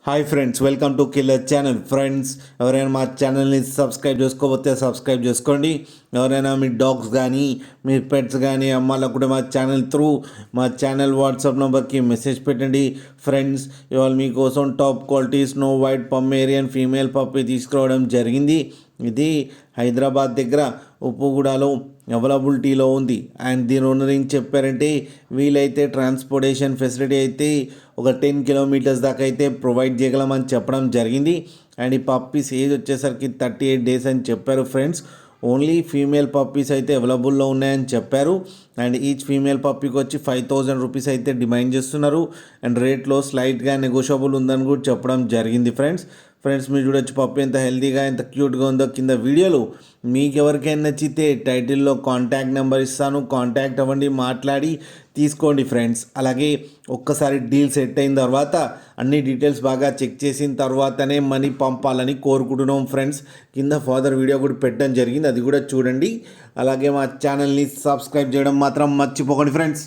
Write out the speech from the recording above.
Hi friends, welcome to killer channel. Friends, ఎవరైనా మా ఛానల్ని సబ్స్క్రైబ్ చేసుకోకపోతే సబ్స్క్రైబ్ చేసుకోండి. ఎవరైనా మీ డాగ్స్ కానీ మీ పెట్స్ కానీ అమ్మాలనుకుంటే మా ఛానల్ త్రూ మా ఛానల్ వాట్సాప్ నెంబర్కి మెసేజ్ పెట్టండి. ఫ్రెండ్స్, ఇవాళ మీకోసం top quality snow white Pomeranian female puppy తీసుకురావడం జరిగింది. ఇది హైదరాబాద్ దగ్గర ఉప్పుగూడలో అవైలబిలిటీలో ఉంది. అండ్ దీని ఓనర్ ఏం చెప్పారంటే, వీలైతే ట్రాన్స్పోర్టేషన్ ఫెసిలిటీ అయితే ఒక 10 కిలోమీటర్స్ దాకా అయితే ప్రొవైడ్ చేయగలమని చెప్పడం జరిగింది. అండ్ ఈ పప్పీస్ ఏజ్ వచ్చేసరికి 38 డేస్ అని చెప్పారు. ఫ్రెండ్స్, ఓన్లీ ఫీమేల్ పప్పీస్ అయితే అవైలబుల్లో ఉన్నాయని చెప్పారు. అండ్ ఈచ్ ఫీమేల్ పప్పీకి వచ్చి 5,000 రూపీస్ అయితే డిమాండ్ చేస్తున్నారు. అండ్ రేట్లో స్లైట్గా నెగోషియబుల్ ఉందని కూడా చెప్పడం జరిగింది. ఫ్రెండ్స్ మీరు చూడొచ్చు పప్పి ఎంత హెల్తీగా ఎంత క్యూట్గా ఉందో. కింద వీడియోలో మీకు ఎవరికైనా నచ్చితే టైటిల్లో కాంటాక్ట్ నెంబర్ ఇస్తాను, కాంటాక్ట్ అవ్వండి, మాట్లాడి తీసుకోండి. ఫ్రెండ్స్, అలాగే ఒక్కసారి డీల్ సెట్ అయిన తర్వాత అన్ని డీటెయిల్స్ బాగా చెక్ చేసిన తర్వాతనే మనీ పంపాలని కోరుకుంటున్నాం. ఫ్రెండ్స్, కింద ఫర్దర్ వీడియో కూడా పెట్టడం జరిగింది, అది కూడా చూడండి. అలాగే మా ఛానల్ని సబ్స్క్రైబ్ చేయడం మాత్రం మర్చిపోకండి ఫ్రెండ్స్.